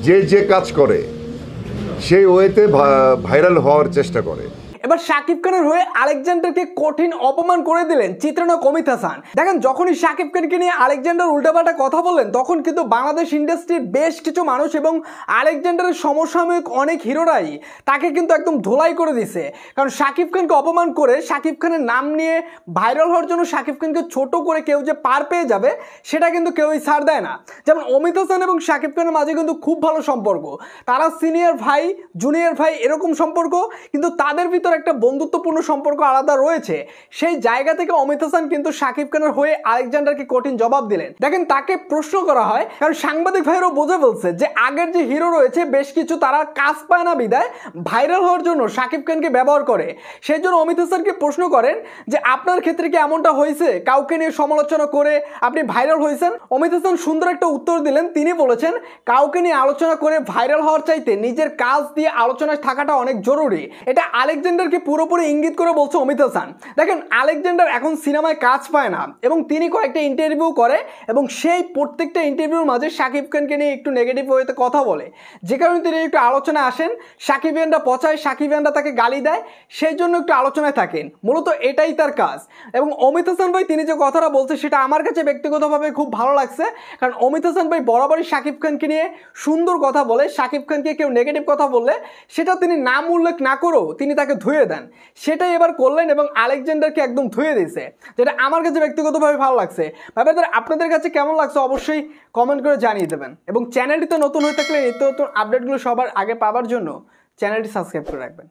যে যে কাজ করে সেই ওয়েতে ভাইরাল হওয়ার চেষ্টা করে। এবার শাকিব খানের হয়ে আলেকজান্ডারকে কঠিন অপমান করে দিলেন চিত্রনায়ক অমিত হাসান। দেখেন, যখনই শাকিব খানকে নিয়ে আলেকজান্ডার উল্টাপাল্টা কথা বললেন, তখন কিন্তু বাংলাদেশ ইন্ডাস্ট্রির বেশ কিছু মানুষ এবং আলেকজান্ডারের সমসাময়িক অনেক হিরোরাই তাকে কিন্তু একদম ধোলাই করে দিছে। কারণ শাকিব খানকে অপমান করে শাকিব খানের নাম নিয়ে ভাইরাল হওয়ার জন্য শাকিব খানকে ছোট করে কেউ যে পার পেয়ে যাবে সেটা কিন্তু কেউই ছাড় দেয় না। যেমন অমিত হাসান এবং শাকিব খানের মাঝে কিন্তু খুব ভালো সম্পর্ক, তারা সিনিয়র ভাই জুনিয়র ভাই এরকম সম্পর্ক, কিন্তু তাদের ভিতর একটা বন্ধুত্বপূর্ণ সম্পর্ক আলাদা রয়েছে। সেই জায়গা থেকে অমিত হাসান কিন্তু শাকিব খানের হয়ে আলেকজান্ডারকে কঠিন জবাব দিলেন। দেখেন, তাকে প্রশ্ন করা হয়, কারণ সাংবাদিক ভাইরাও বোঝা বলছে যে আগের যে হিরো রয়েছে বেশ কিছু তারা কাজ পায় না বিদায় ভাইরাল হওয়ার জন্য শাকিব খানকে ব্যবহার করে। সেই জন্য অমিত হাসানকে প্রশ্ন করেন যে আপনার ক্ষেত্রে কি এমনটা হয়েছে, কাউকে নিয়ে সমালোচনা করে আপনি ভাইরাল হয়েছেন? অমিত হাসান সুন্দর একটা উত্তর দিলেন। তিনি বলেছেন, কাউকে নিয়ে আলোচনা করে ভাইরাল হওয়ার চাইতে নিজের কাজ দিয়ে আলোচনায় থাকাটা অনেক জরুরি। এটা আলেকজান্ডারকে পুরোপুরি ইঙ্গিত করে বলছে অমিত হাসান। দেখেন, আলেকজান্ডার এখন সিনেমায় কাজ পায় না এবং তিনি কয়েকটা ইন্টারভিউ করে এবং সেই প্রত্যেকটা ইন্টারভিউর মাঝে শাকিব খানকে নিয়ে একটু নেগেটিভ ওয়েতে কথা বলে, যে কারণে তিনি একটু আলোচনায় আসেন। সাকিবিয়ানরা পচায়, সাকিবিয়ানরা তাকে গালি দেয়, সেই জন্য একটু আলোচনায় থাকেন। মূলত এটাই তার কাজ। এবং অমিত হাসান ভাই তিনি যে কথাটা বলছে সেটা আমার কাছে ব্যক্তিগতভাবে খুব ভালো লাগছে, কারণ অমিত হাসান ভাই বরাবরই শাকিব খানকে নিয়ে সুন্দর কথা বলে। শাকিব খানকে কেউ নেগেটিভ কথা বললে সেটা তিনি নাম উল্লেখ না করেও তিনি তাকে ধুয়ে দেন, সেটাই এবার করলেন এবং আলেকজান্ডারকে একদম ধুয়ে দিয়েছে, যেটা আমার কাছে ব্যক্তিগতভাবে ভালো লাগছে। ব্যাপারটা আপনাদের কাছে কেমন লাগছে অবশ্যই কমেন্ট করে জানিয়ে দেবেন এবং চ্যানেলটিতে নতুন হয়ে থাকলে নিত্য নতুন আপডেটগুলো সবার আগে পাওয়ার জন্য চ্যানেলটি সাবস্ক্রাইব করে রাখবেন।